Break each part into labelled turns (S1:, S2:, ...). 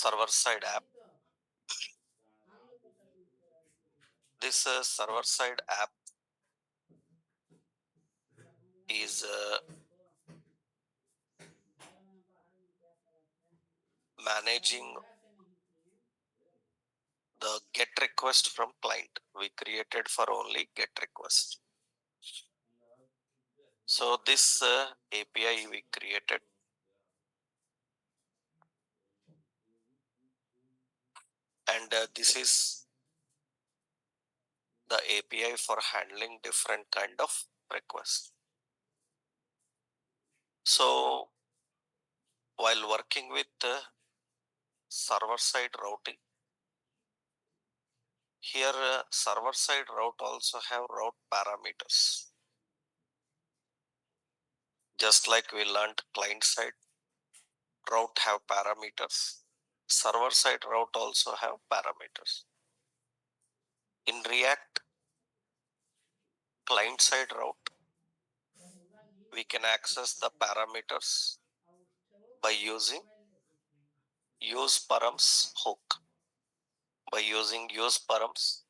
S1: server-side app. This server-side app is managing the get request from client. We created for only get request. So this API we created, and this is the API for handling different kind of requests. So while working with server-side routing, here server-side route also have route parameters. Just like we learned client-side route have parameters, server-side route also have parameters. In React client-side route, we can access the parameters by using use params hook. By using use params,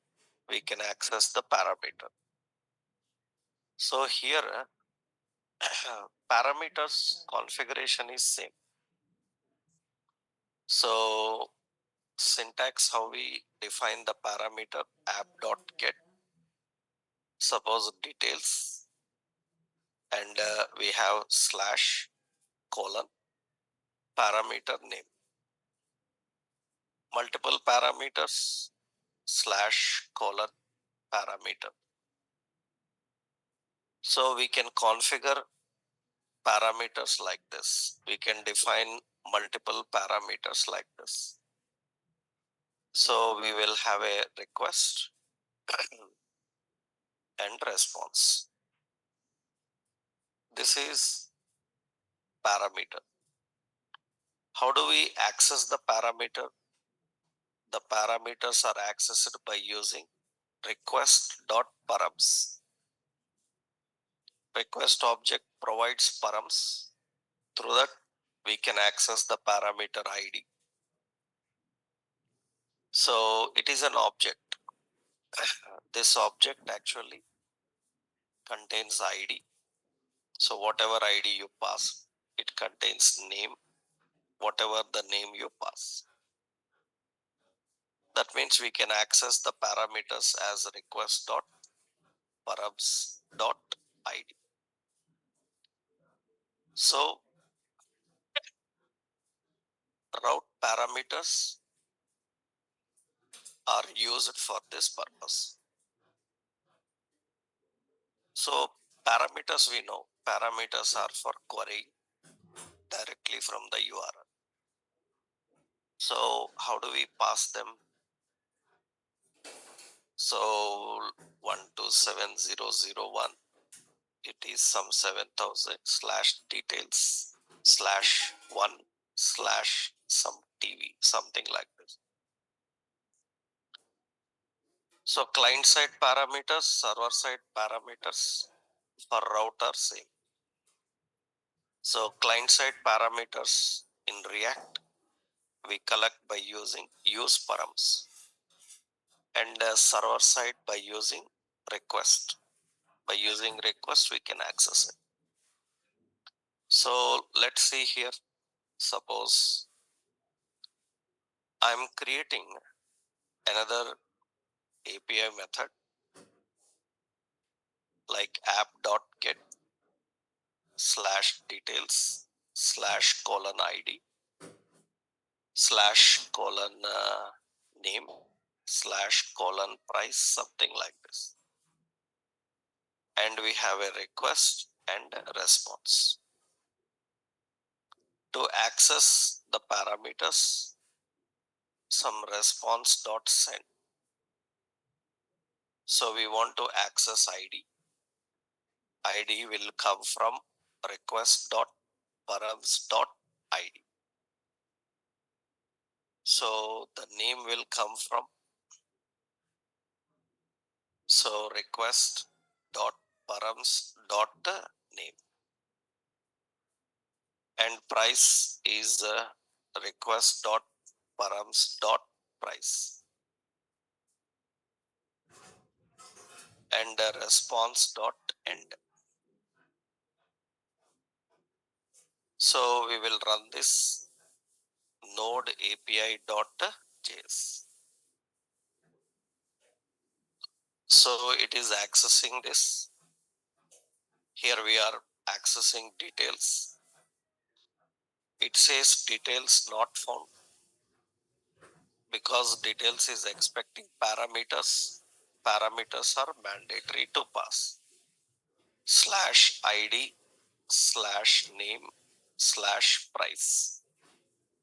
S1: we can access the parameter. So here parameters configuration is same. So syntax, how we define the parameter app.get, suppose details, and we have slash colon parameter name, multiple parameters slash colon parameter. So we can configure parameters like this. We can define multiple parameters like this. So we will have a request and response. This is parameter. How do we access the parameter? The parameters are accessed by using request.params. Request object provides params. Through that, we can access the parameter ID. So it is an object. This object actually contains ID. So whatever ID you pass, it contains name, whatever the name you pass. That means we can access the parameters as request.params.id. So route parameters are used for this purpose. So parameters, we know parameters are for querying directly from the URL. So how do we pass them? So 127001, it is some 7000 slash details slash 1 slash some TV, something like this. So client side parameters, server side parameters for router same. So client side parameters in React, we collect by using use params, and server side by using request. By using request, we can access it. So let's see here. Suppose I'm creating another API method like app.get slash details slash colon ID slash colon name slash colon price, something like this. And we have a request and a response. To access the parameters, some response dot send. So we want to access ID. ID will come from request dot params dot ID. So the name will come from, so request dot params dot name, and price is request dot params dot price and response dot end. So we will run this node API dot JS. So it is accessing this. Here we are accessing details. It says details not found because details is expecting parameters. Parameters are mandatory to pass. /ID /name /price.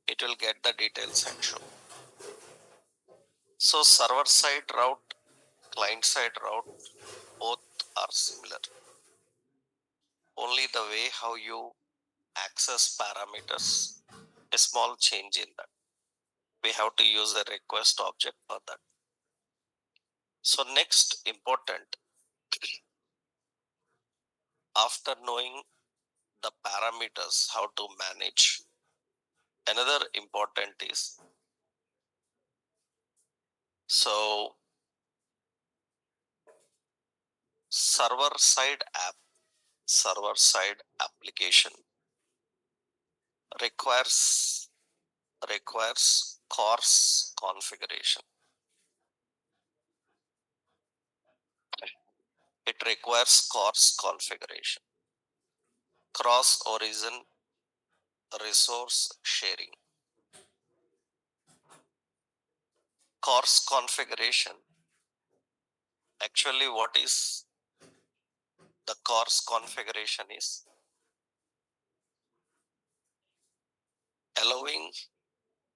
S1: It will get the details and show. So server side route, client side route, both are similar. Only the way how you access parameters, a small change in that. We have to use a request object for that. So next important, after knowing the parameters, how to manage, another important is, so server side application requires CORS configuration. It requires CORS configuration, cross origin resource sharing. CORS configuration, actually what is the CORS configuration is allowing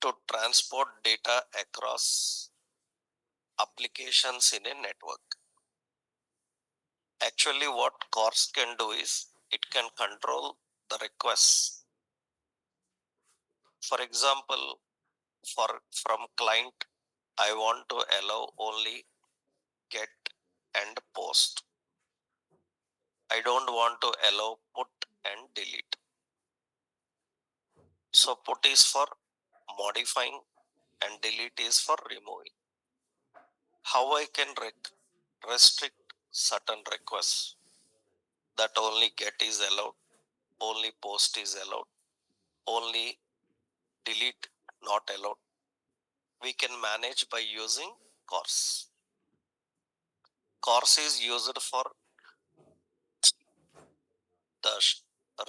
S1: to transport data across applications in a network. Actually what CORS can do is it can control the requests. For example, from client, I want to allow only get and post. I don't want to allow put and delete. So put is for modifying and delete is for removing. How I can restrict certain requests, that only get is allowed, only post is allowed, only delete not allowed. We can manage by using CORS. CORS is used for the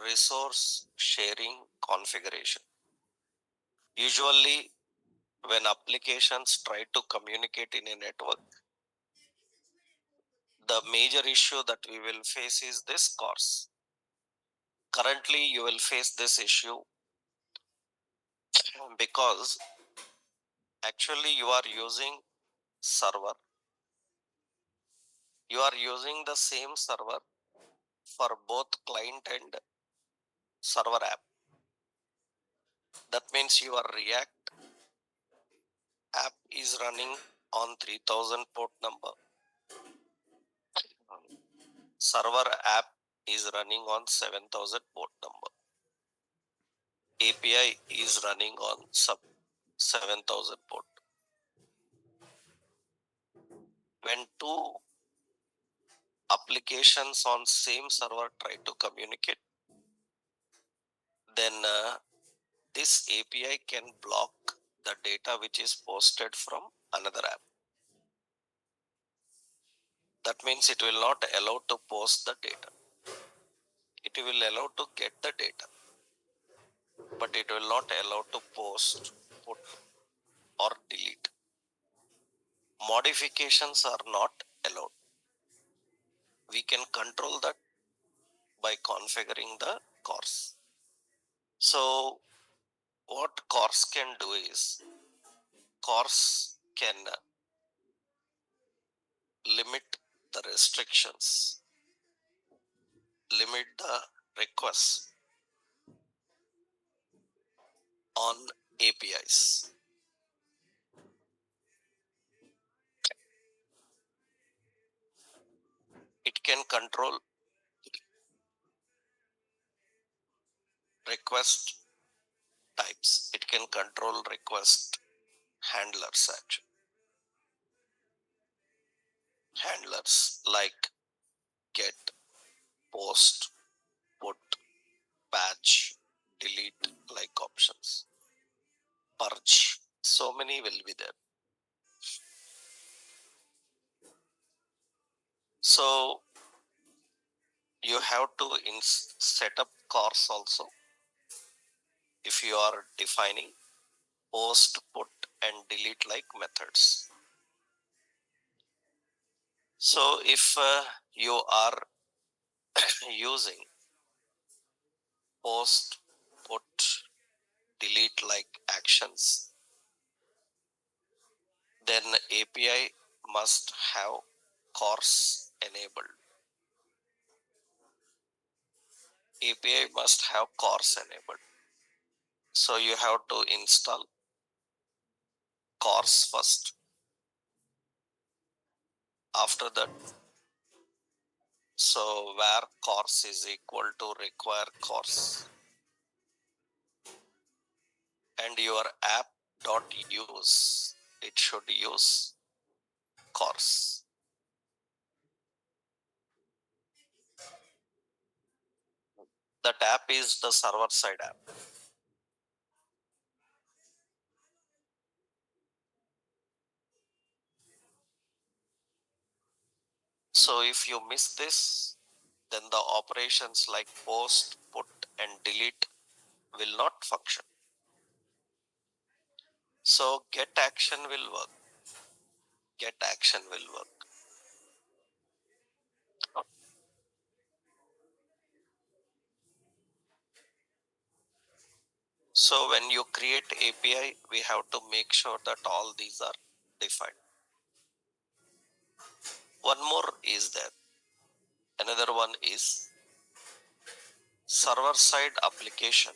S1: resource sharing configuration. Usually when applications try to communicate in a network, the major issue that we will face is this CORS. Currently you will face this issue because actually you are using server, you are using the same server for both client and server app. That means your React app is running on 3000 port number. Server app is running on 7000 port number. API is running on sub 7000 port. When two applications on same server try to communicate, then this API can block the data which is posted from another app. That means it will not allow to post the data. It will allow to get the data, but it will not allow to post, put or delete. Modifications are not allowed. We can control that by configuring the CORS. So what CORS can do is, CORS can limit the restrictions, limit the requests on APIs. It can control request types. It can control request handlers actually. Handlers like get, post, put, patch, delete like options, purge. So many will be there. So you have to set up cars also if you are defining post, put, and delete like methods. So if you are using post, put, delete like actions, then API must have CORS enabled. API must have CORS enabled. So you have to install CORS first. After that, so where CORS is equal to require CORS, and your app dot use, it should use CORS. That app is the server side app. So if you miss this, then the operations like post, put, and delete will not function. So get action will work. Get action will work. So when you create API, we have to make sure that all these are defined. One more is there. Another one is server side application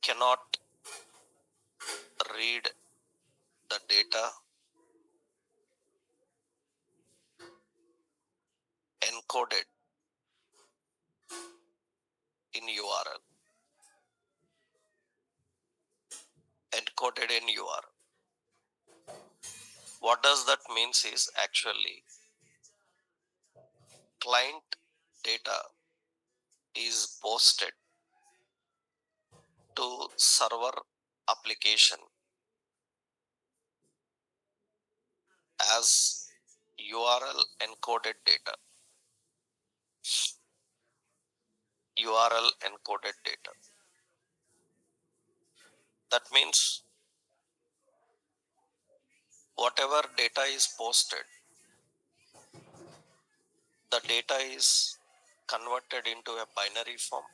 S1: cannot read the data encoded in URL. Encoded in URL. What does that means is actually client data is posted to server application as URL encoded data. URL encoded data. That means whatever data is posted, the data is converted into a binary form,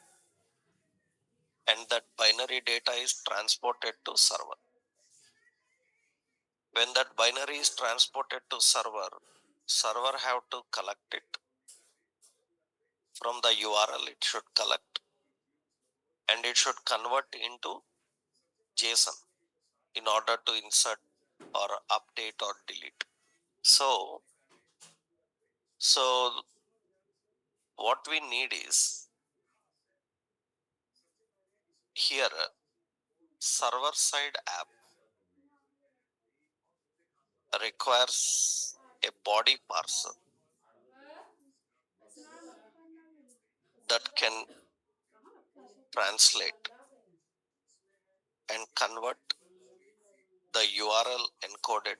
S1: and that binary data is transported to server. When that binary is transported to server, server have to collect it from the URL. It should collect and it should convert into JSON in order to insert or update or delete. So what we need is here server side app requires a body parser that can translate and convert the URL encoded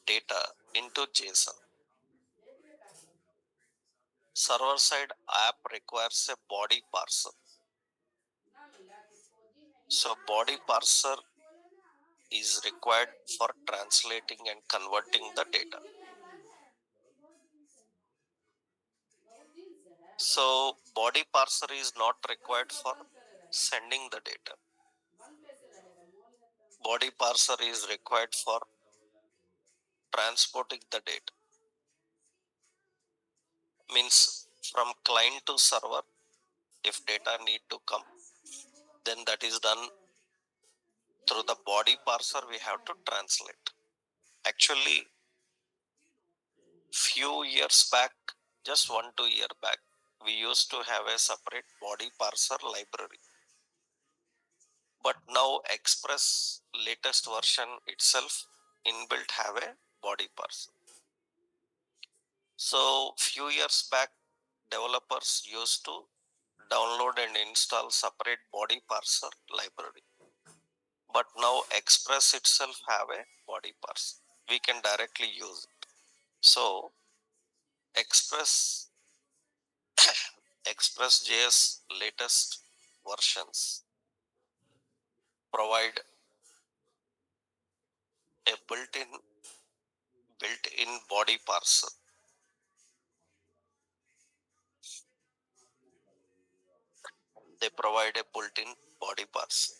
S1: data into JSON. Server side app requires a body parser. So body parser is required for translating and converting the data. So body parser is not required for sending the data. Body parser is required for transporting the data. Means from client to server, if data need to come, then that is done through the body parser. We have to translate. Actually, few years back, just 1-2 years back, we used to have a separate body parser library. But now Express latest version itself inbuilt have a body parser. So few years back, developers used to download and install separate body parser library. But now Express itself have a body parser. We can directly use it. So Express Express.js latest versions provide a built-in body parser. They provide a built-in body parser.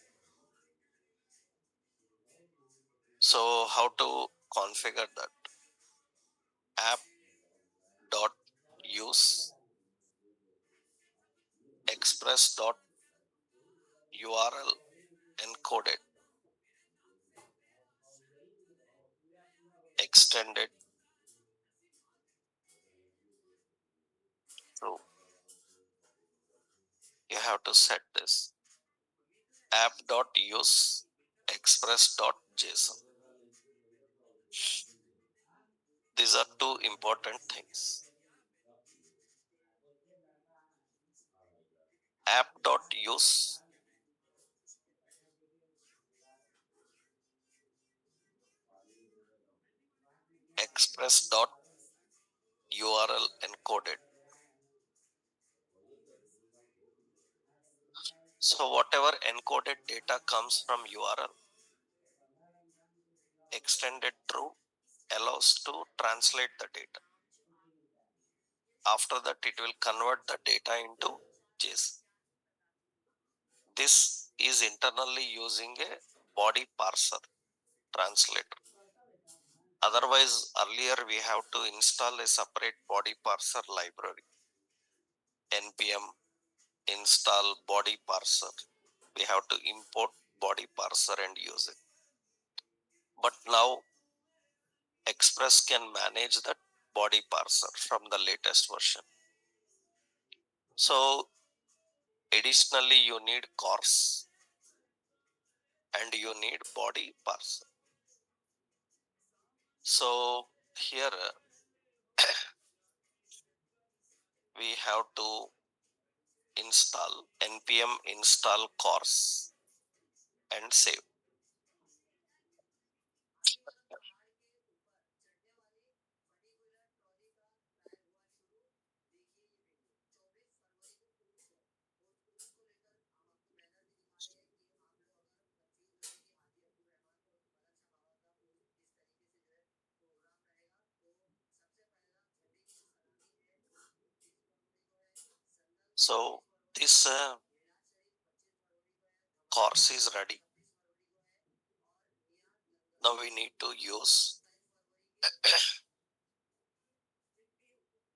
S1: So how to configure that? App dot use express dot URL encoded extended to. You have to set this app dot use express dot JSON. These are two important things. App dot use express dot URL encoded. So whatever encoded data comes from URL extended through allows to translate the data. After that, it will convert the data into JSON. This is internally using a body parser translator. Otherwise, earlier we have to install a separate body parser library. npm install body parser. We have to import body parser and use it. But now Express can manage that body parser from the latest version. So additionally, you need CORS and you need body parser. So here we have to install npm install CORS and save. So this CORS is ready. Now we need to use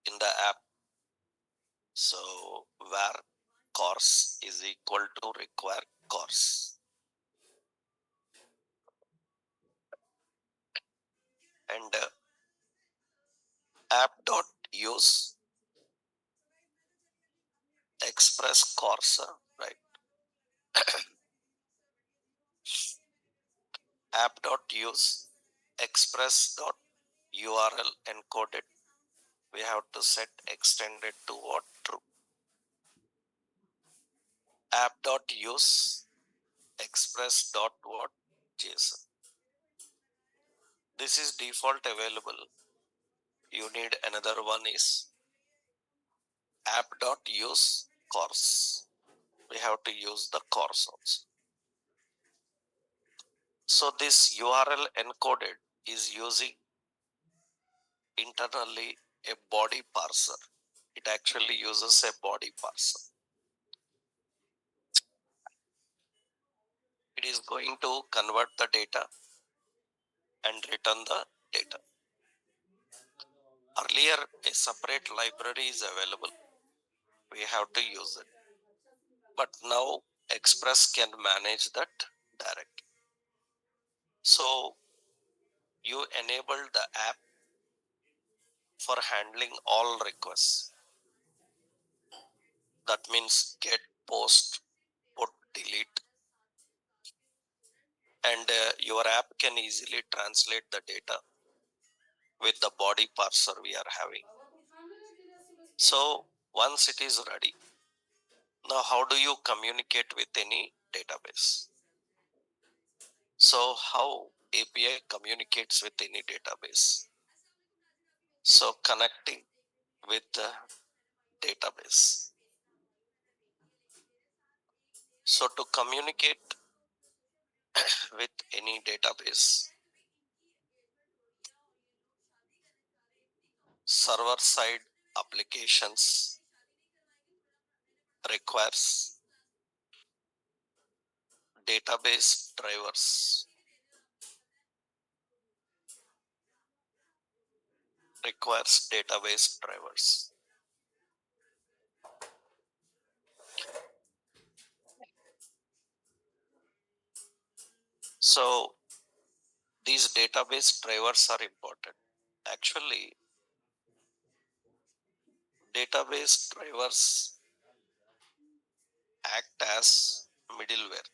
S1: in the app. So where CORS is equal to require CORS and app dot use express CORS, right? App dot use express dot URL encoded. We have to set extended to what? True. App dot use express dot what? JSON. This is default available. You need another one is app dot use CORS. We have to use the CORS also. So this URL encoded is using internally a body parser. It actually uses a body parser. It is going to convert the data and return the data. Earlier, a separate library is available. We have to use it. But now Express can manage that directly. So you enable the app for handling all requests. That means get, post, put, delete, and your app can easily translate the data with the body parser we are having. So once it is ready, now how do you communicate with any database? So how API communicates with any database? So connecting with the database. So to communicate with any database, server side applications requires database drivers, requires database drivers. So these database drivers are important. Actually, database drivers act as middleware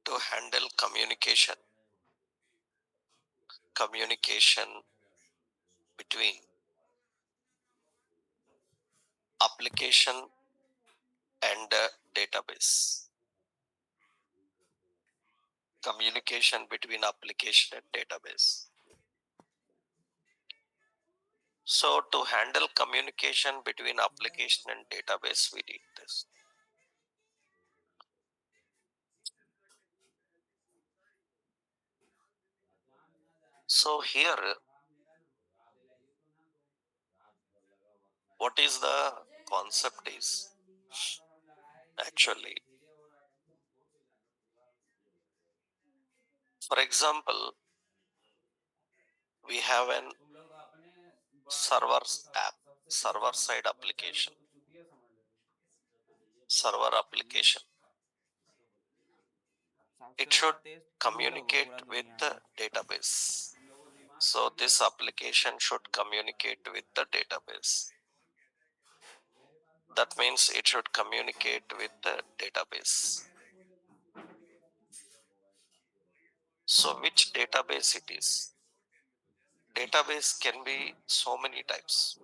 S1: to handle communication between application and database. Communication between application and database. So to handle communication between application and database, we need this. So here, what is the concept is actually, for example, we have an server app, server side application, server application. It should communicate with the database. So this application should communicate with the database. That means it should communicate with the database. So which database it is? Database can be so many types.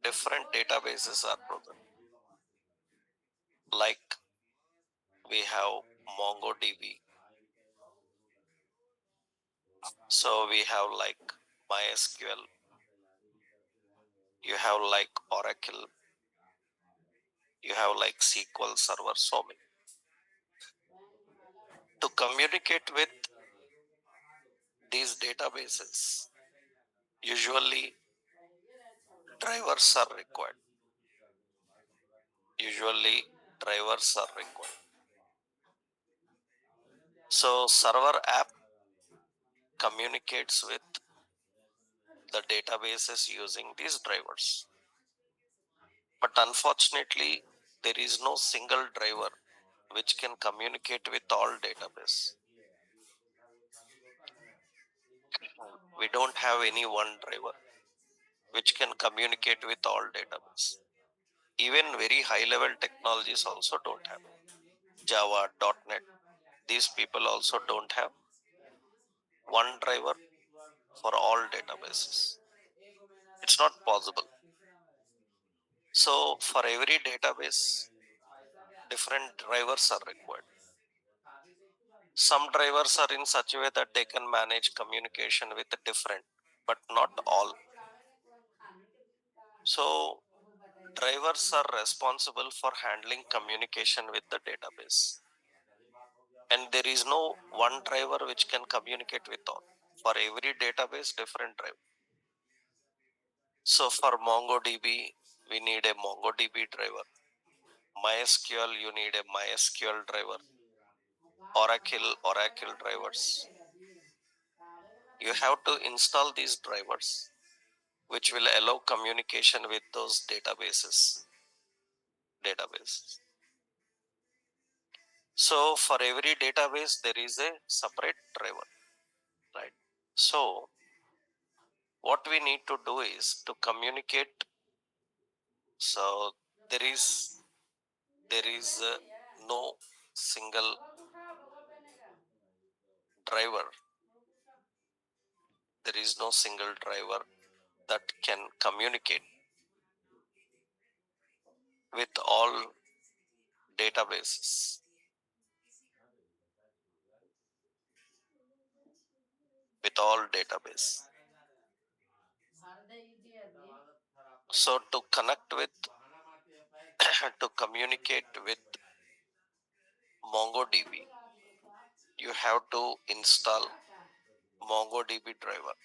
S1: Different databases are present. Like we have MongoDB. So we have like MySQL. You have like Oracle. You have like SQL Server. So many. To communicate with these databases, usually drivers are required. Usually drivers are required. So server app communicates with the databases using these drivers. But unfortunately, there is no single driver which can communicate with all database. We don't have any one driver which can communicate with all database. Even very high level technologies also don't have. Java, .NET, these people also don't have one driver for all databases. It's not possible. So for every database, different drivers are required. Some drivers are in such a way that they can manage communication with different, but not all. So drivers are responsible for handling communication with the database. And there is no one driver which can communicate with all. For every database, different driver. So for MongoDB, we need a MongoDB driver. MySQL, you need a MySQL driver. Oracle drivers. You have to install these drivers, which will allow communication with those databases. So for every database, there is a separate driver, right? So what we need to do is to communicate. So there is no single driver. There is no single driver that can communicate with all databases, with all database. So to connect with, to communicate with MongoDB, you have to install MongoDB driver.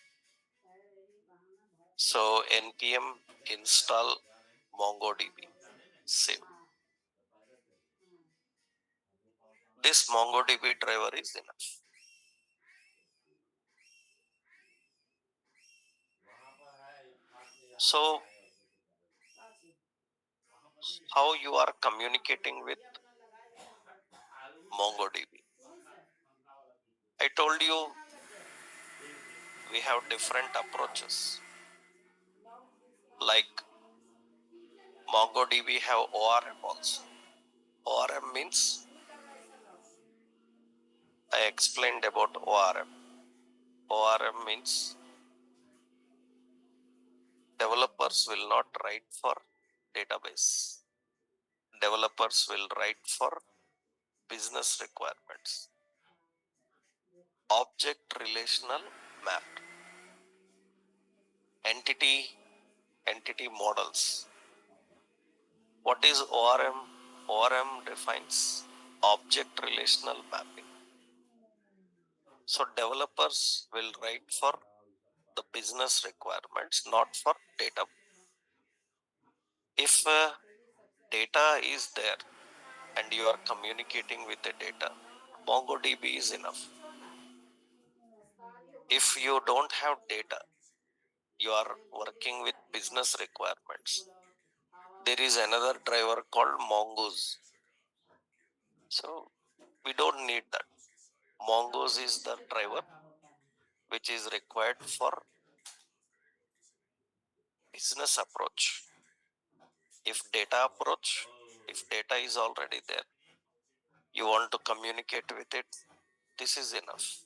S1: So npm install MongoDB, save. This MongoDB driver is enough. So how you are communicating with MongoDB? I told you we have different approaches. Like MongoDB have ORM also. ORM means, I explained about ORM. ORM means developers will not write for database. Developers will write for business requirements. Object relational map. Entity models. What is ORM? ORM defines object relational mapping. So developers will write for the business requirements, not for data. If data is there and you are communicating with the data, MongoDB is enough. If you don't have data, you are working with business requirements, there is another driver called Mongoose. So we don't need that. Mongoose is the driver which is required for business approach. If data approach, if data is already there, you want to communicate with it, this is enough.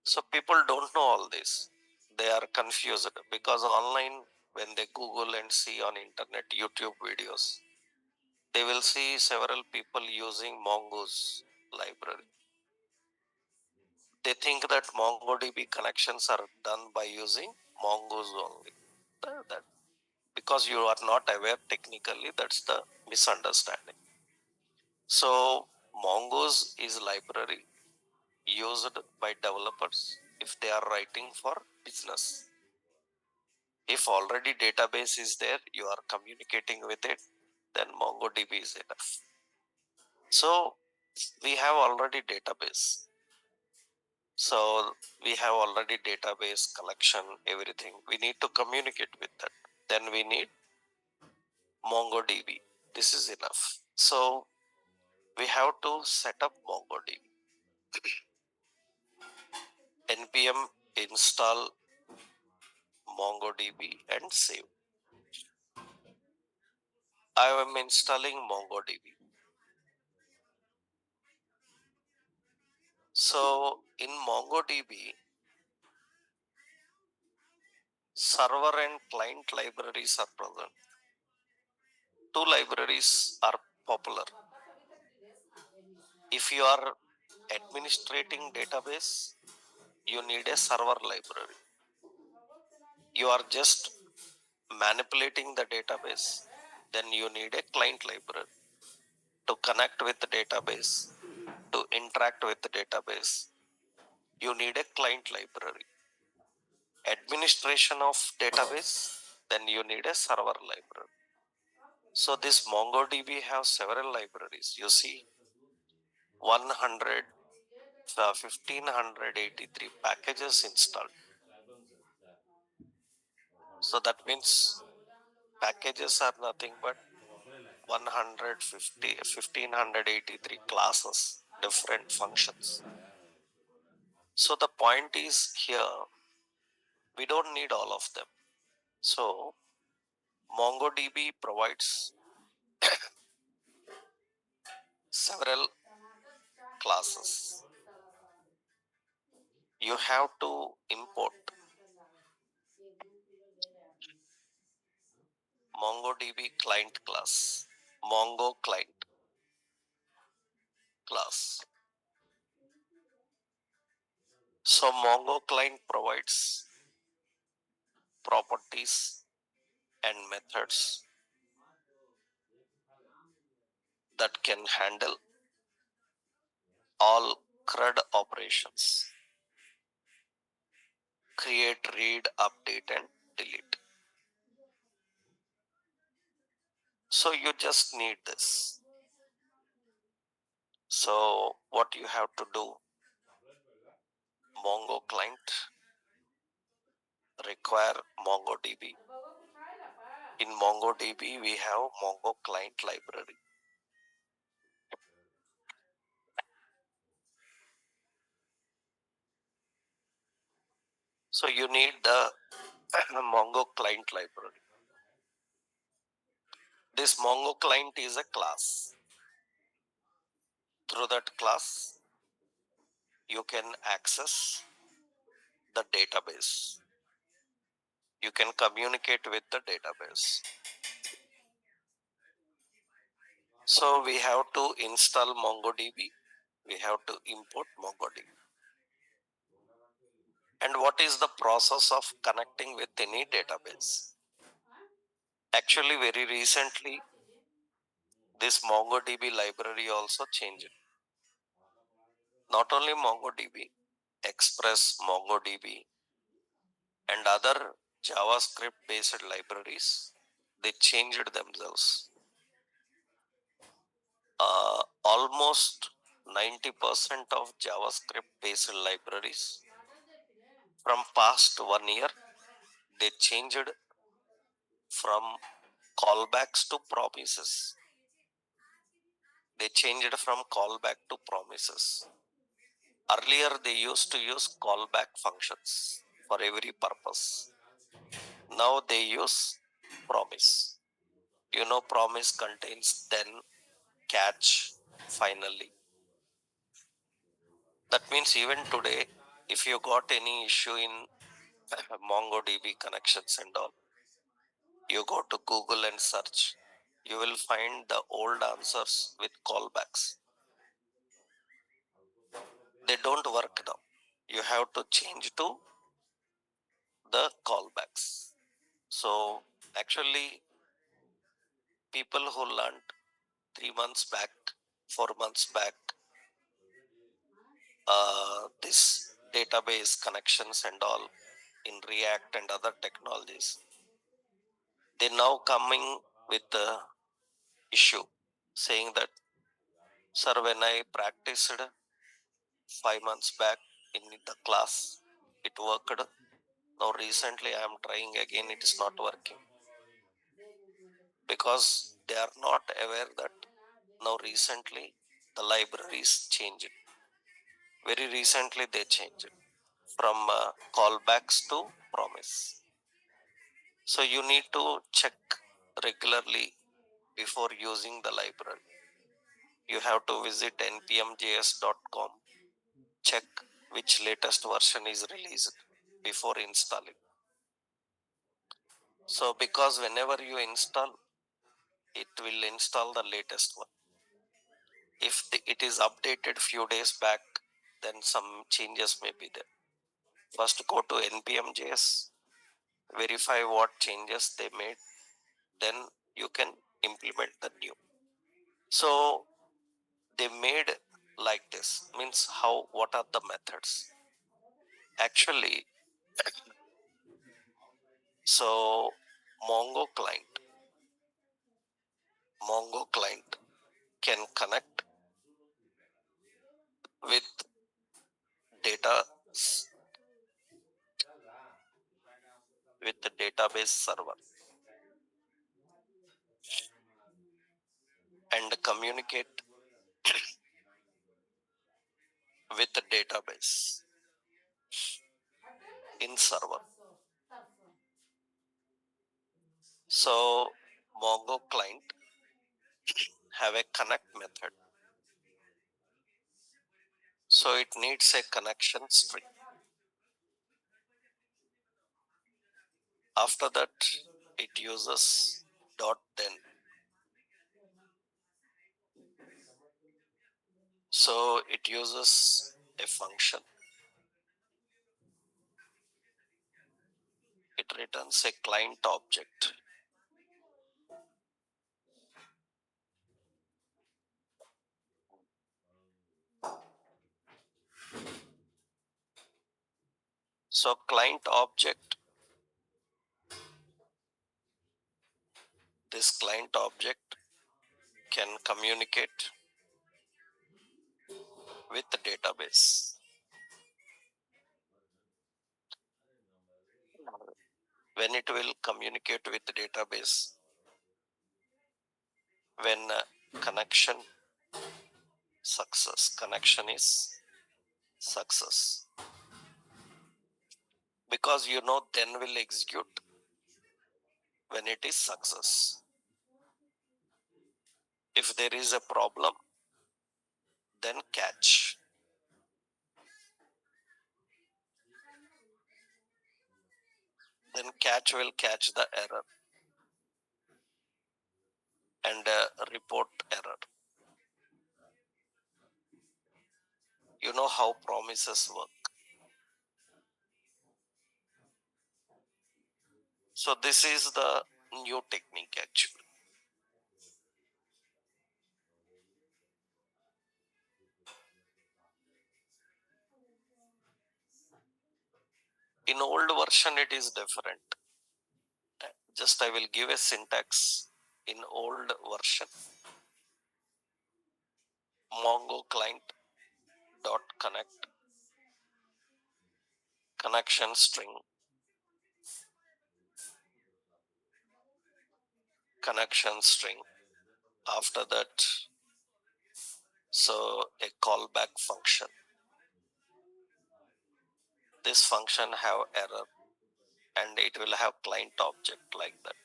S1: So people don't know all this. They are confused because online, when they Google and see on internet YouTube videos, they will see several people using Mongoose library. They think that MongoDB connections are done by using Mongoose only. That because you are not aware technically, that's the misunderstanding. So Mongoose is library used by developers if they are writing for business. If already database is there, you are communicating with it, then MongoDB is enough. So we have already database. So we have already database collection, everything. We need to communicate with that. Then we need MongoDB. This is enough. So we have to set up MongoDB. npm install MongoDB and save. I am installing MongoDB. So in MongoDB, server and client libraries are present. Two libraries are popular. If you are administrating database, you need a server library. You are just manipulating the database, then you need a client library to connect with the database, to interact with the database. You need a client library. Administration of database, then you need a server library. So this MongoDB has several libraries. You see 1583 packages installed. So that means packages are nothing but 1583 classes, different functions. So the point is here, we don't need all of them. So MongoDB provides several classes. You have to import MongoDB client class, Mongo client class. So Mongo client provides properties and methods that can handle all CRUD operations: create, read, update, and delete. So you just need this. So what you have to do, Mongo client require MongoDB. In MongoDB, we have Mongo client library. So you need the Mongo client library. This Mongo client is a class. Through that class, you can access the database. You can communicate with the database. So we have to install MongoDB. We have to import MongoDB. And what is the process of connecting with any database? Actually, very recently, this MongoDB library also changed. Not only MongoDB, Express, MongoDB, and other JavaScript based libraries, they changed themselves. Almost 90% of JavaScript based libraries from past 1 year, they changed from callbacks to promises. They changed from callback to promises. Earlier, they used to use callback functions for every purpose. Now they use promise. You know, promise contains then, catch, finally. That means even today, if you got any issue in MongoDB connections and all, you go to Google and search, you will find the old answers with callbacks. They don't work now. You have to change to the callbacks. So actually, people who learned 3 months back, 4 months back, this database connections and all in React and other technologies, they now coming with the issue saying that, sir, when I practiced 5 months back in the class, it worked. Now recently I am trying again, it is not working. Because they are not aware that now recently the libraries changed. Very recently they changed from callbacks to promise. So you need to check regularly before using the library. You have to visit npmjs.com, check which latest version is released before installing. So because whenever you install, it will install the latest one. If it is updated few days back, then some changes may be there. First go to npm.js, verify what changes they made, then you can implement the new. So they made like this, means how, what are the methods? Actually, so Mongo client can connect with data, with the database server and communicate with the database in server. So Mongo client have a connect method So it needs a connection string. After that, it uses dot then. So it uses a function. It returns a client object. So client object, this client object can communicate with the database. When it will communicate with the database, when connection connection is success. Because then will execute when it is success. If there is a problem, then catch. Then catch will catch the error and report error. You know how promises work. So this is the new technique actually. In old version it is different. Just I will give a syntax in old version. Mongo client dot connect connection string connection string. After that, so a callback function. This function have error and it will have client object like that.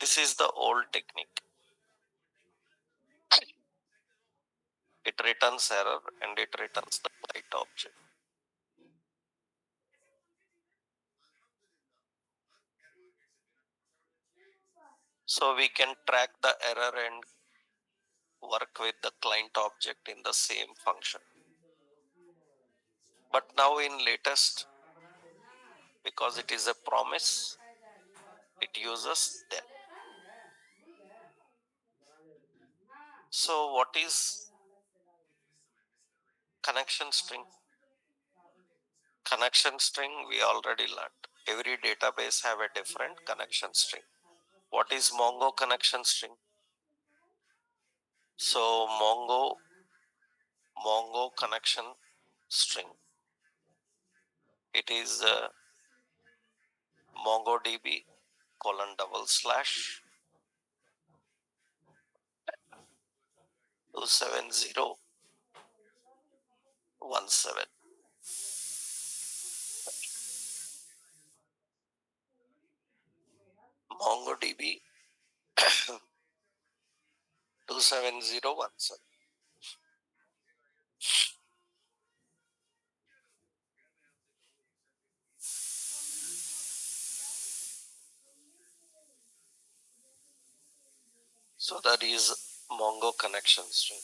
S1: This is the old technique. It returns error and it returns the client object. So we can track the error and work with the client object in the same function. But now in latest, because it is a promise, it uses then. So what is connection string? Connection string we already learned. Every database have a different connection string. What is Mongo connection string? So Mongo connection string. It is MongoDB : 27017. MongoDB 27017. So that is Mongo connection string.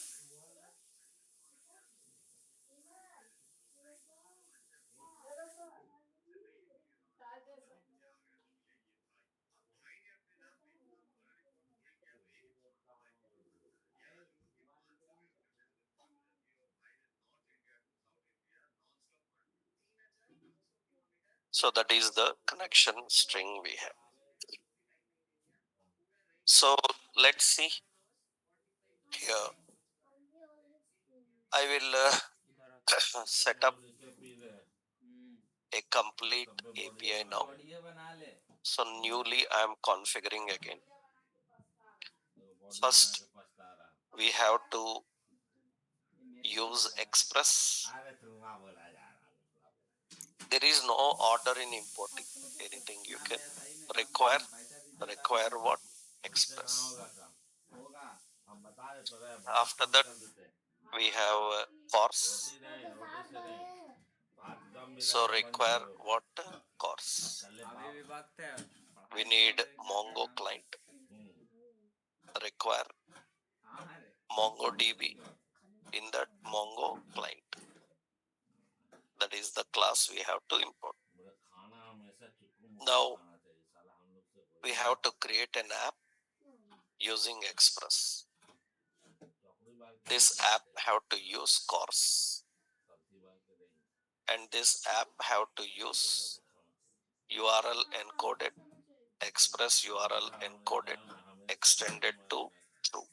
S1: So that is the connection string we have. So let's see here. I will set up a complete API now. So newly I am configuring again. First, we have to use Express. There is no order in importing anything. You can require what? Express. After that, we have course. So require what course? We need Mongo client. Require MongoDB in that Mongo client. That is the class we have to import. Now we have to create an app using Express. This app have to use course, and this app have to use URL encoded, Express URL encoded, extended to true,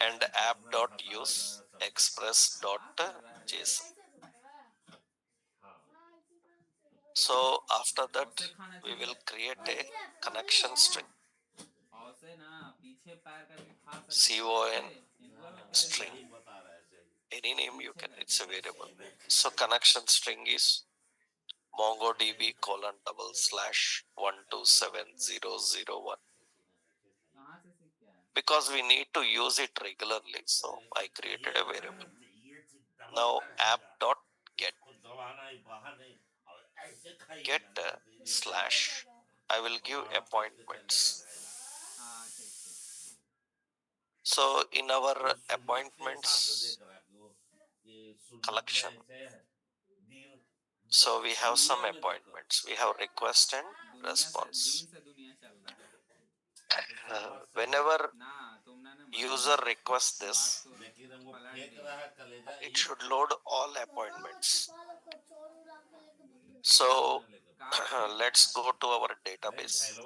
S1: and app.use express.json. So after that, we will create a connection string, con string, any name you can, it's a variable. So connection string is MongoDB : /127.0.0.1, because we need to use it regularly. So I created a variable. Now app.get slash, I will give appointments. So in our appointments collection, so we have some appointments. We have request and response. Whenever user requests this, it should load all appointments. So let's go to our database.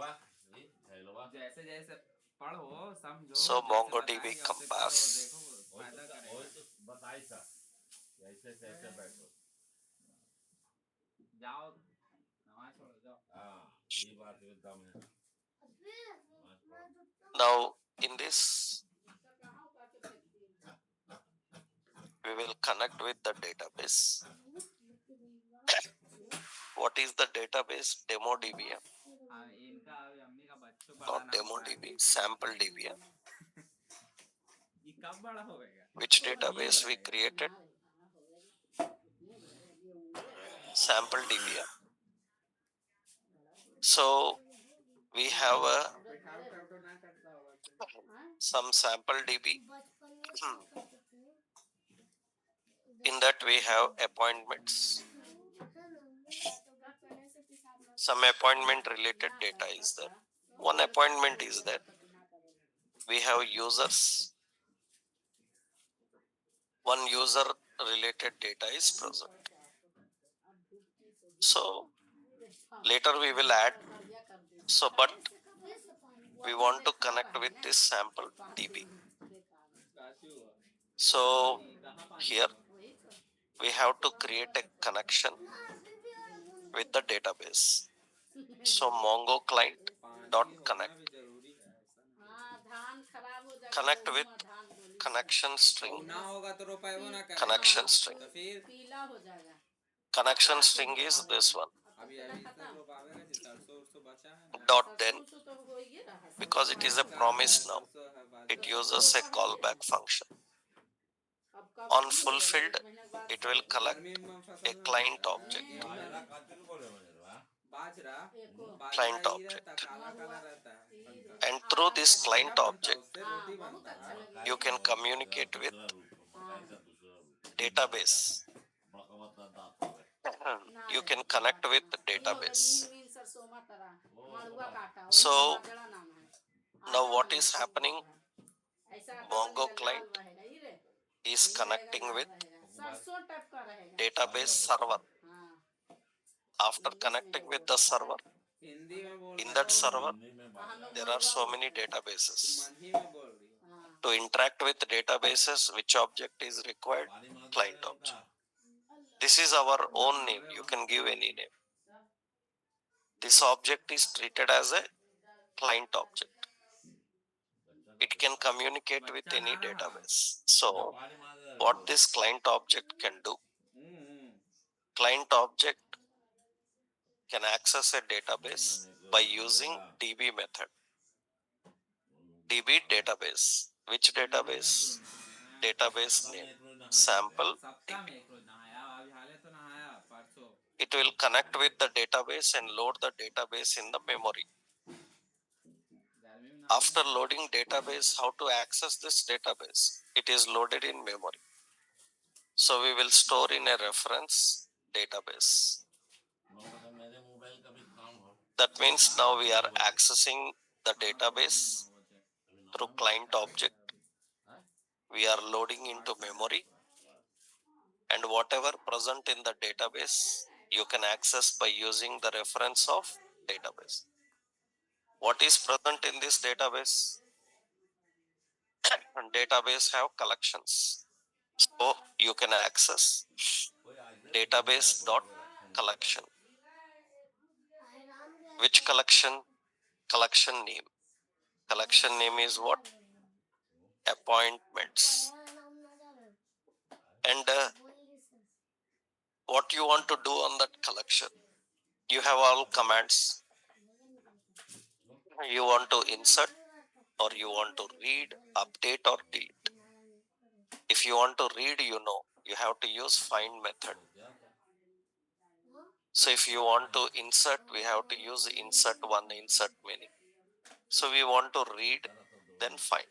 S1: So MongoDB Compass. Now in this, we will connect with the database. What is the database? DemoDB. Not DemoDB, SampleDB. Which database we created? SampleDB. So we have some SampleDB. In that we have appointments. Some appointment related data is there. One appointment is there. We have users. One user related data is present. So later we will add. So but we want to connect with this sample DB. So here we have to create a connection with the database. So Mongo client dot connect. Connect with connection string. Connection string. Connection string is this one. Dot then, because it is a promise now, it uses a callback function. On fulfilled, it will collect a client object. Client object. And through this client object, you can communicate with database. You can connect with database. So now what is happening? Mongo client is connecting with database server. After connecting with the server, in that server, there are so many databases. To interact with databases, which object is required? Client object. This is our own name. You can give any name. This object is treated as a client object. It can communicate with any database. So what this client object can do? Client object can access a database by using DB method. DB database. Which database? database name sample DB. It will connect with the database and load the database in the memory. After loading database, how to access this database? It is loaded in memory. So we will store in a reference database. That means now we are accessing the database through client object. We are loading into memory, and whatever present in the database you can access by using the reference of database. What is present in this database? And database have collections, so you can access database dot collection. Which collection? Collection name. Collection name is what? Appointments. And what you want to do on that collection? You have all commands. You want to insert, or you want to read, update, or delete. If you want to read, you have to use find method. So if you want to insert, we have to use insert one, insert many. So we want to read, then find.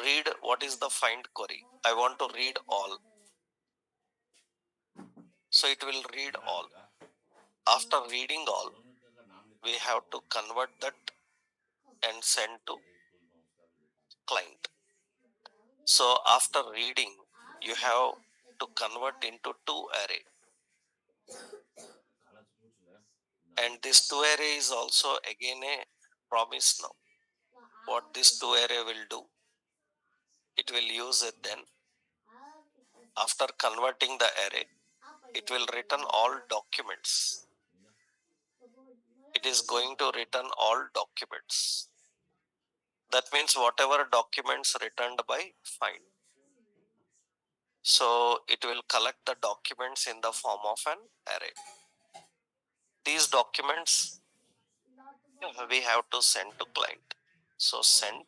S1: Read, what is the find query? I want to read all. So it will read all. After reading all, we have to convert that and send to client. So after reading, you have to convert into two array. And this two array is also again a promise now. What this two array will do? It will use it then. After converting the array, it will return all documents. It is going to return all documents. That means whatever documents returned by find. So it will collect the documents in the form of an array. These documents we have to send to client. So send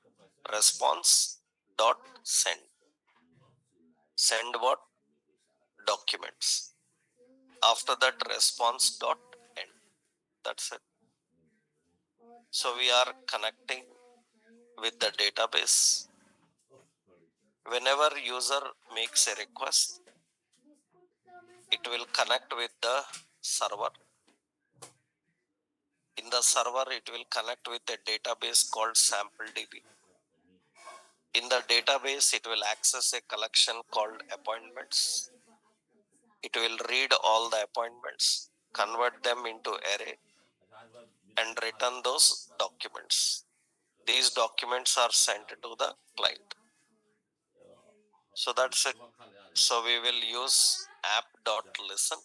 S1: response dot send. Send what? Documents. After that, response dot end. That's it. So we are connecting with the database. Whenever user makes a request, it will connect with the server. In the server, it will connect with a database called SampleDB. In the database, it will access a collection called appointments. It will read all the appointments, convert them into array, and return those documents. These documents are sent to the client. So that's it. So we will use app.listen.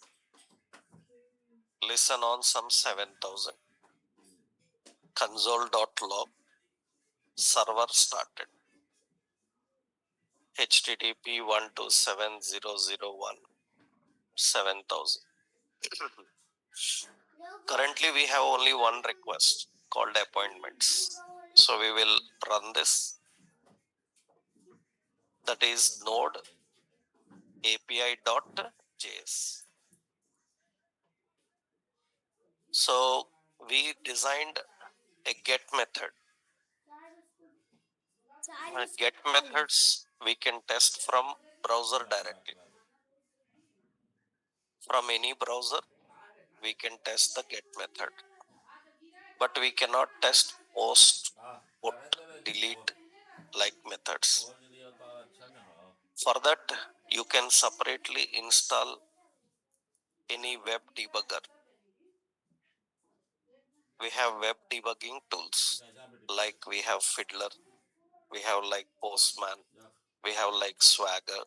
S1: Listen on some 7000. Console.log. Server started. HTTP 127.0.0.1 7000. Currently we have only one request called appointments. So we will run this. That is node api.js. So we designed a get method. Get methods we can test from browser directly. From any browser, we can test the get method. But we cannot test post, put, delete like methods. For that, you can separately install any web debugger. We have web debugging tools, like we have Fiddler, we have like Postman, we have like Swagger.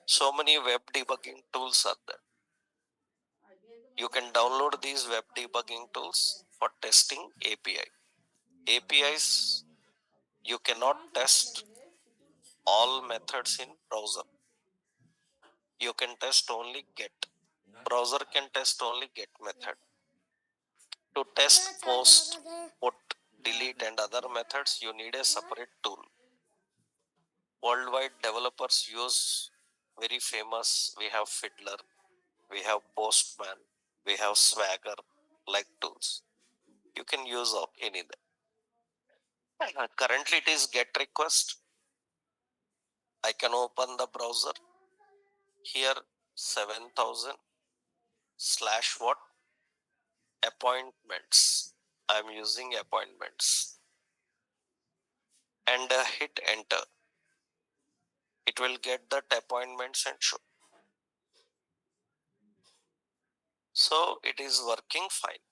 S1: So many web debugging tools are there. You can download these web debugging tools for testing API. APIs, you cannot test all methods in browser. You can test only get. Browser can test only get method. To test post, put, delete and other methods, you need a separate tool. Worldwide developers use very famous, we have Fiddler, we have Postman, we have Swagger like tools. You can use of any. Currently it is get request. I can open the browser here 7000 slash what appointments. I'm using appointments and hit enter. It will get that appointments and show. So it is working fine.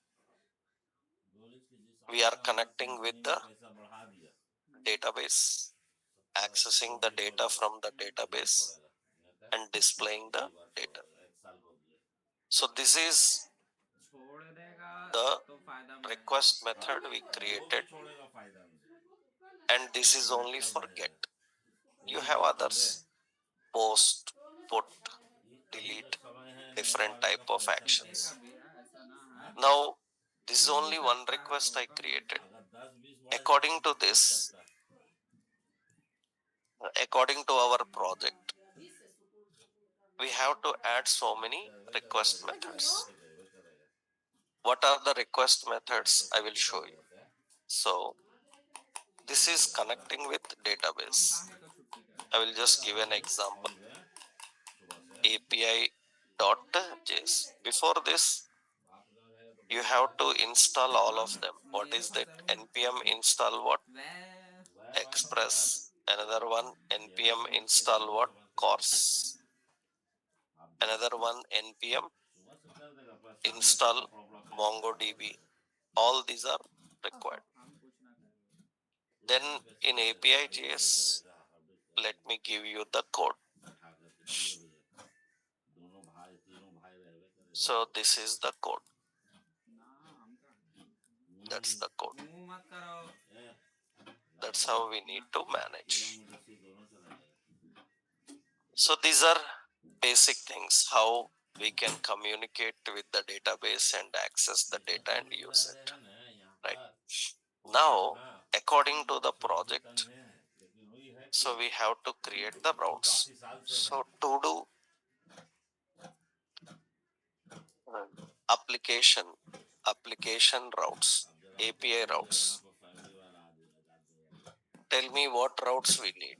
S1: We are connecting with the database, accessing the data from the database and displaying the data. So this is the request method we created, and this is only for get. You have others, post, put, delete, different type of actions. Now this is only one request I created. According to this, according to our project, we have to add so many request methods. What are the request methods? I will show you. So this is connecting with database. I will just give an example. API.js. Before this, you have to install all of them. What is that? npm install what? Express. Another one, npm install what? Course. Another one, npm install MongoDB. All these are required. Then in API.js, let me give you the code. So this is the code. That's the code. That's how we need to manage. So these are basic things, how we can communicate with the database and access the data and use it. Right. Now, according to the project, so we have to create the routes. So to do application routes, API routes. Tell me what routes we need.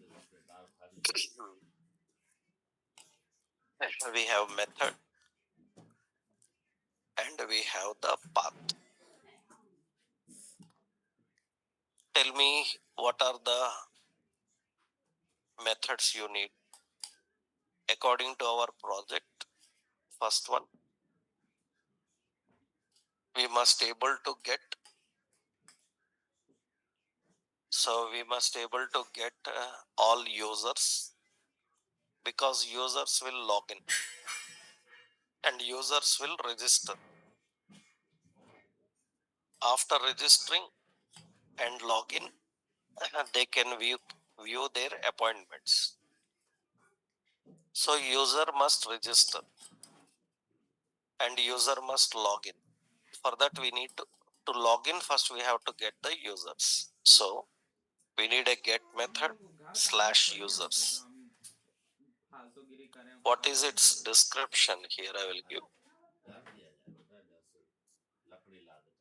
S1: We have method and we have the path. Tell me what are the methods you need. According to our project, first one, we must able to get, so we must able to get all users, because users will log in and users will register. After registering and login, they can view their appointments. So user must register and user must log in. For that we need to log in. First we have to get the users. So we need a get method slash users. What is its description? Here I will give.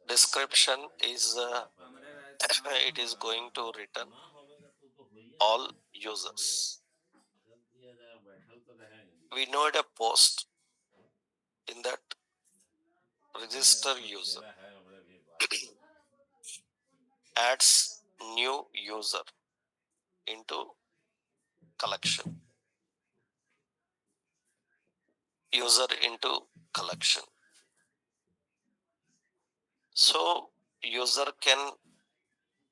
S1: Description is it is going to return all users. We need a post in that register user. Adds new user into collection. User into collection. So user can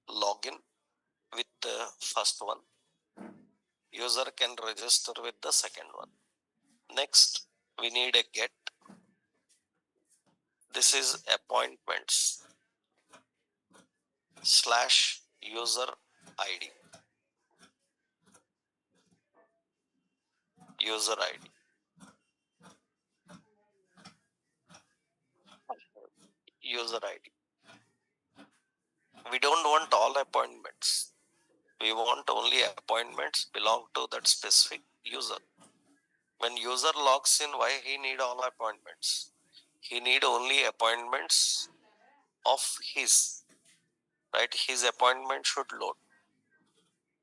S1: log in with the first one. User can register with the second one. Next, we need a get. This is appointments slash user ID. User ID. User ID. We don't want all appointments. We want only appointments belong to that specific user. When user logs in, why he need all appointments? He need only appointments of his, right? His appointment should load.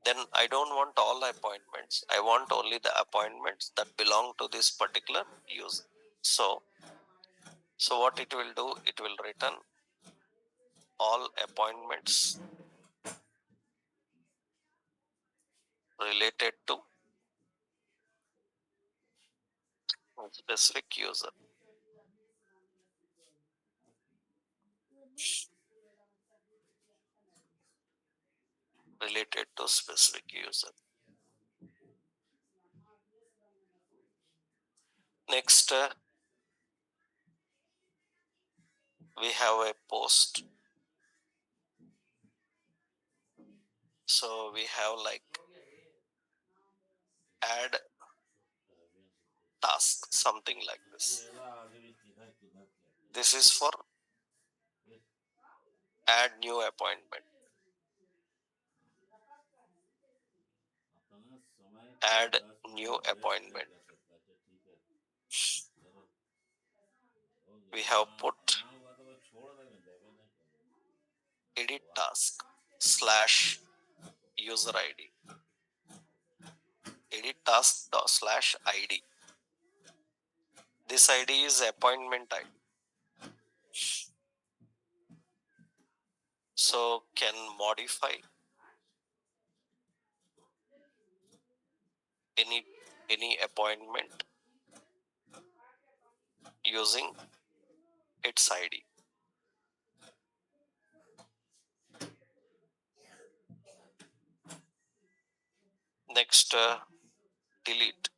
S1: Then I don't want all appointments. I want only the appointments that belong to this particular user. So what it will do, it will return all appointments related to specific user. Related to specific user. Next, we have a post. So we have like add task, something like this. This is for add new appointment. Add new appointment. We have put edit task slash user ID. Edit task slash ID. This ID is appointment ID. So can modify any appointment using its ID. Next, delete.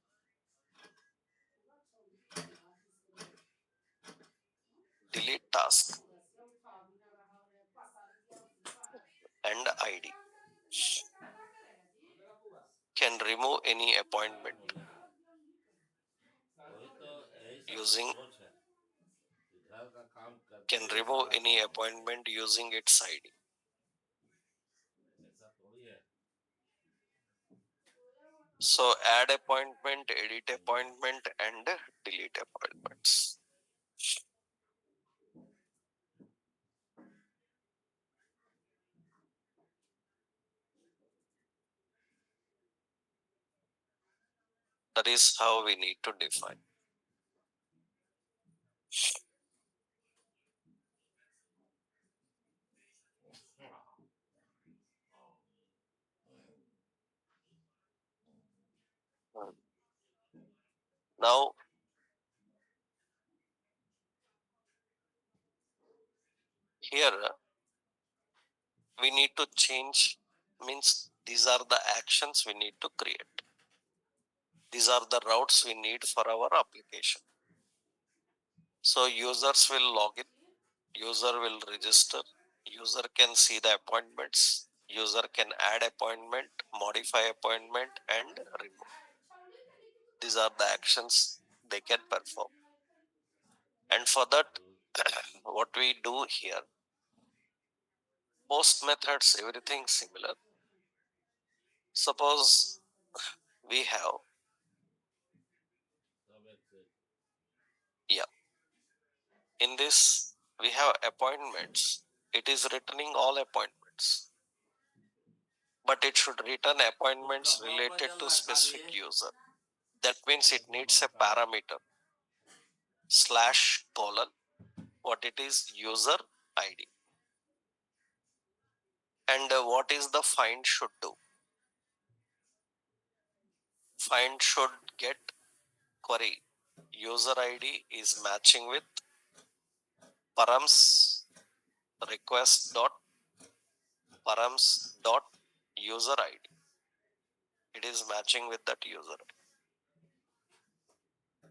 S1: Delete task and ID. Can remove any appointment using its ID. So add appointment, edit appointment, and delete appointments. That is how we need to define. Now, here we need to change, means these are the actions we need to create. These are the routes we need for our application. So users will log in, user will register, user can see the appointments, user can add appointment, modify appointment, and remove. These are the actions they can perform. And for that, what we do here, post methods, everything similar. Suppose we have, in this, we have appointments. It is returning all appointments, but it should return appointments related to specific user. That means it needs a parameter slash colon, what it is, user ID. And what is the find should do? Find should get query. User ID is matching with params request dot params dot user ID. It is matching with that user.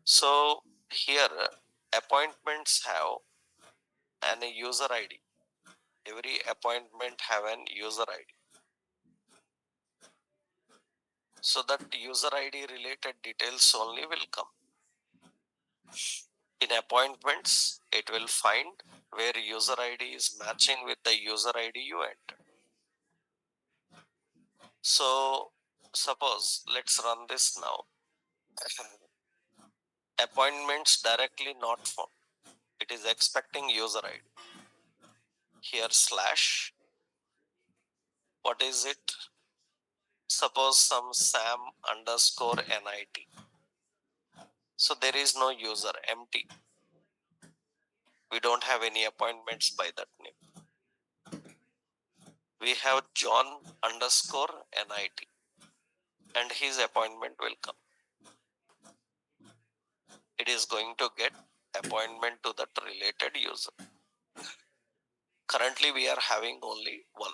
S1: So here appointments have an user ID. Every appointment have an user ID. So that user ID related details only will come. In appointments, it will find where user ID is matching with the user ID you entered. So suppose let's run this now. Appointments directly not found. It is expecting user ID. Here slash, what is it? Suppose some Sam underscore NIT. So there is no user, empty. We don't have any appointments by that name. We have John underscore NIT, and his appointment will come. It is going to get appointment to that related user. Currently we are having only one.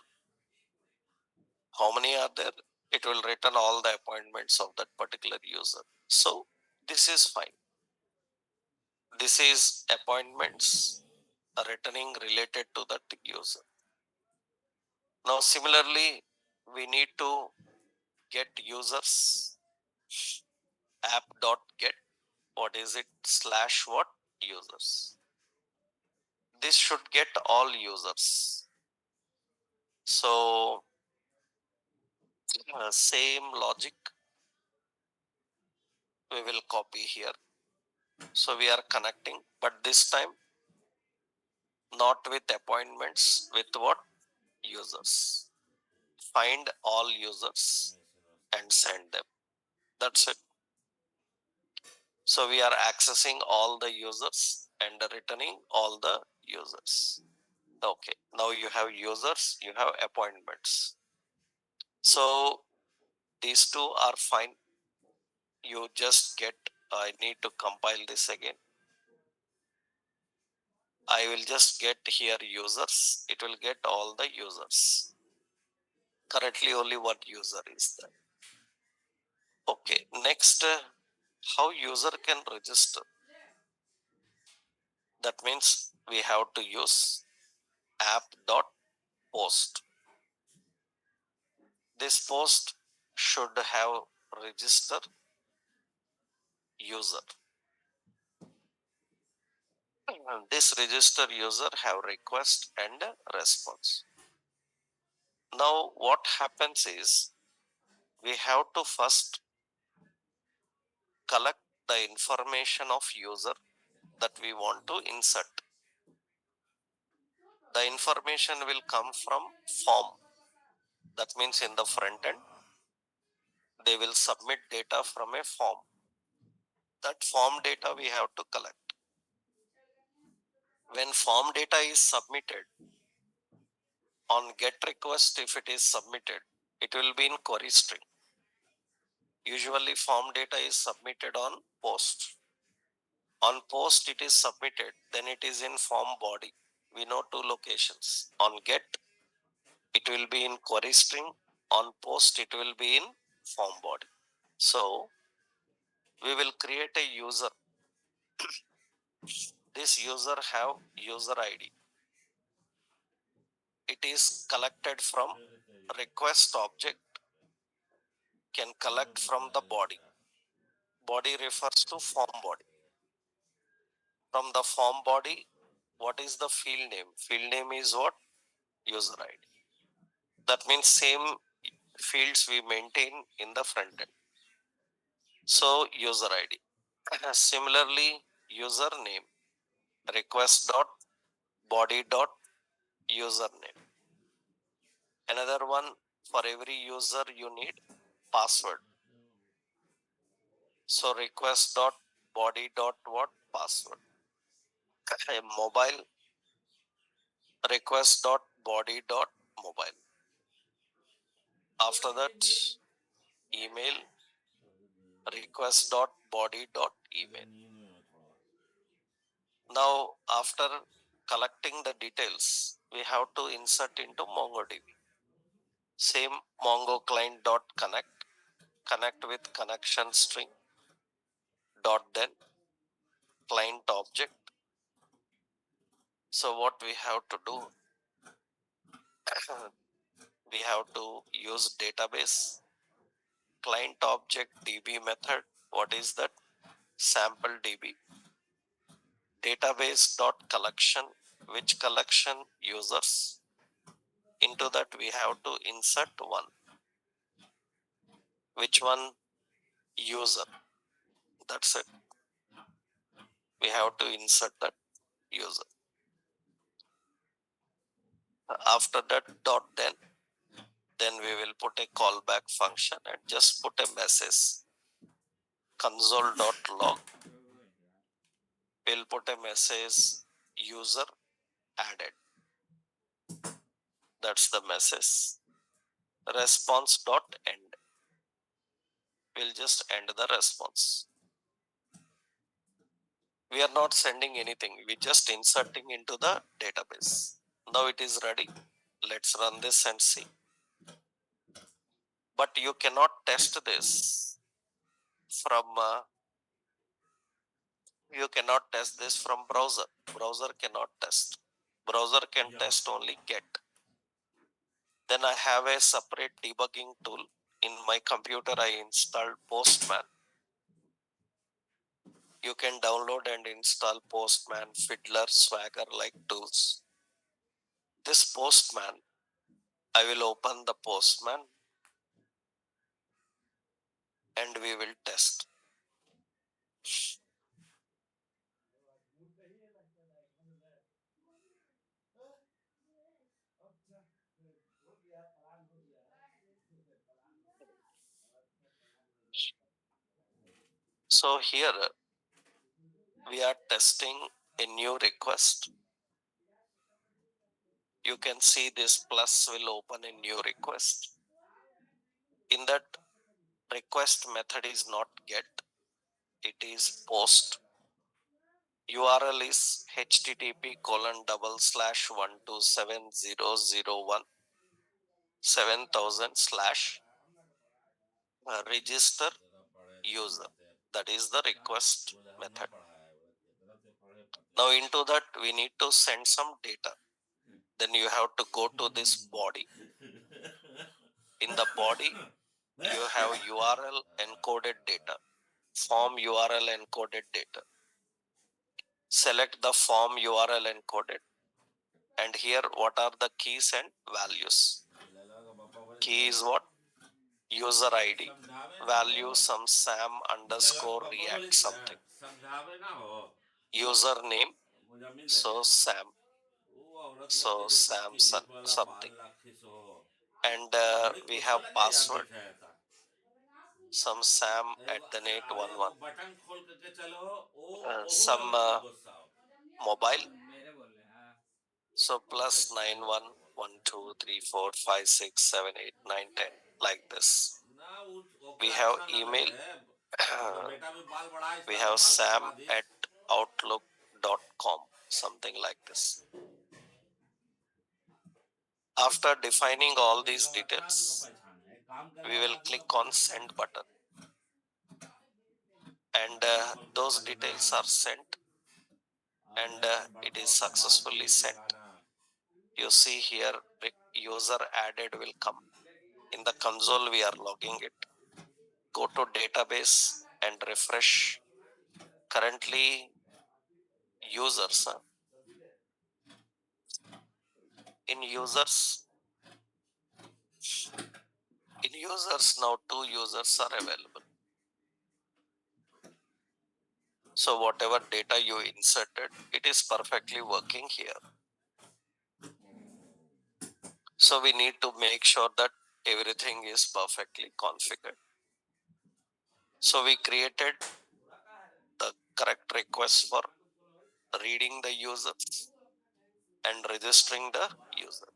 S1: How many are there? It will return all the appointments of that particular user. So this is fine. This is appointments returning related to that user. Now similarly, we need to get users app.get, what is it, slash what, users. This should get all users. So same logic we will copy here. So we are connecting, but this time not with appointments, with what, users. Find all users and send them. That's it. So we are accessing all the users and returning all the users. Okay, now you have users, you have appointments. So these two are fine. You just get, I need to compile this again. I will just get here users. It will get all the users. Currently only one user is there. Okay, next, how user can register. That means we have to use app.post. This post should have register user. This register user have request and response. Now what happens is we have to first collect the information of user that we want to insert. The information will come from form. That means in the front end, they will submit data from a form. That form data we have to collect. When form data is submitted, on get request, if it is submitted, it will be in query string. Usually form data is submitted on post. On post it is submitted, then it is in form body. We know two locations. On get, it will be in query string. On post, it will be in form body. So we will create a user. This user have user ID. It is collected from request object, can collect from the body. Body refers to form body. From the form body, what is the field name? Field name is what? User ID. That means same fields we maintain in the front end. So user ID. Similarly, username, request dot body dot username. Another one, for every user you need password. So request dot body dot what, password. A mobile, request dot body dot mobile. After that, email, request dot body dot email. Now after collecting the details, we have to insert into MongoDB. Same Mongo client dot connect with connection string dot then client object. So what we have to do, we have to use database client object DB method. What is that? Sample DB. Database dot collection, which collection, users. Into that we have to insert one. Which one? User. That's it. We have to insert that user. After that dot then we will put a callback function and just put a message console.log. We'll put a message user added. That's the message. Response.end. We'll just end the response. We are not sending anything. We're just inserting into the database. Now it is ready. Let's run this and see. But you cannot test this from browser. Browser cannot test. Browser can test only get. Then I have a separate debugging tool. In my computer, I installed Postman. You can download and install Postman, Fiddler, Swagger like tools. This Postman, I will open the Postman and we will test. So here we are testing a new request. You can see this plus will open a new request. In that request method is not get, it is post. URL is http://127.001/7000/register user. That is the request method. Now into that we need to send some data. Then you have to go to this body. In the body, you have URL encoded data, form URL encoded data. Select the form URL encoded. And here, what are the keys and values? Key is what? User ID. Value some Sam underscore React something. Username. So Sam. So Samson something. And we have password. Some Sam @11. Some mobile. So +9112345678910910 like this. We have email. We have sam@outlook.com, something like this. After defining all these details, we will click on send button. And those details are sent and it is successfully sent. You see here user added will come. In the console we are logging it. Go to database and refresh. Currently users. In users now 2 users are available. So whatever data you inserted, it is perfectly working here. So we need to make sure that everything is perfectly configured. So we created the correct request for reading the users and registering the user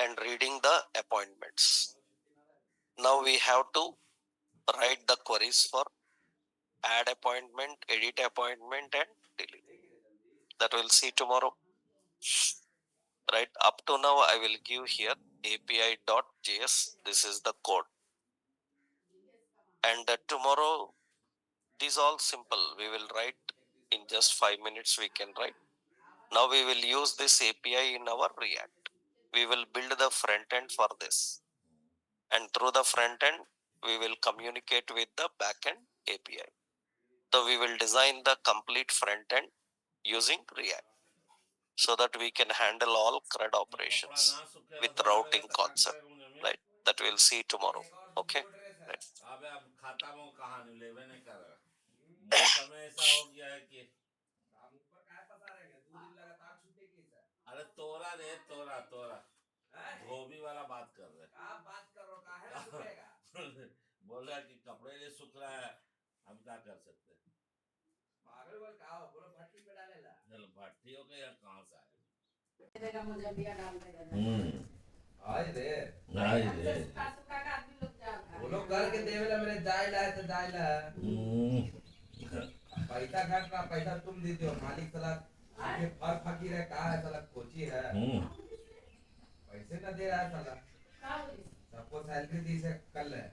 S1: and reading the appointments. Now we have to write the queries for add appointment, edit appointment and delete. That we'll see tomorrow. Right, up to now I will give here api.js. This is the code. And tomorrow, these all simple. We will write in just 5 minutes we can write. Now we will use this API in our React. We will build the front end for this. And through the front end, we will communicate with the backend API. So we will design the complete front end using React so that we can handle all CRUD operations with routing concept, right? that we'll see tomorrow. Okay. Right.
S2: अबे अब खाता में कहानी लेवे नहीं करेगा। मौसम ऐसा हो गया है कि ऊपर काय पता रहेगा 2 दिन लगातार छुट्टी की सर। अरे तोरा रे तोरा तोरा धोबी वाला बात कर रहे। आप बात करो काहे ना सूखेगा। बोल रहा है कि कपड़े नहीं सूख रहा है, हम क्या कर सकते हैं। पागल बोल का हो, बोलो भट्टी पे डालेला। चलो भट्टी हो गया कहाँ से आएगा। तेरा मुझे बिया डाल देगा। आज रे वो लोग कर के देवेला मेरे जाइला है तो जाइला पैसा घट रहा, पैसा तुम दे दो मालिक साला ये फर फकीर है कहा है साला कोची है पैसे ना दे रहा है साला सबको सैलरी दी से कल है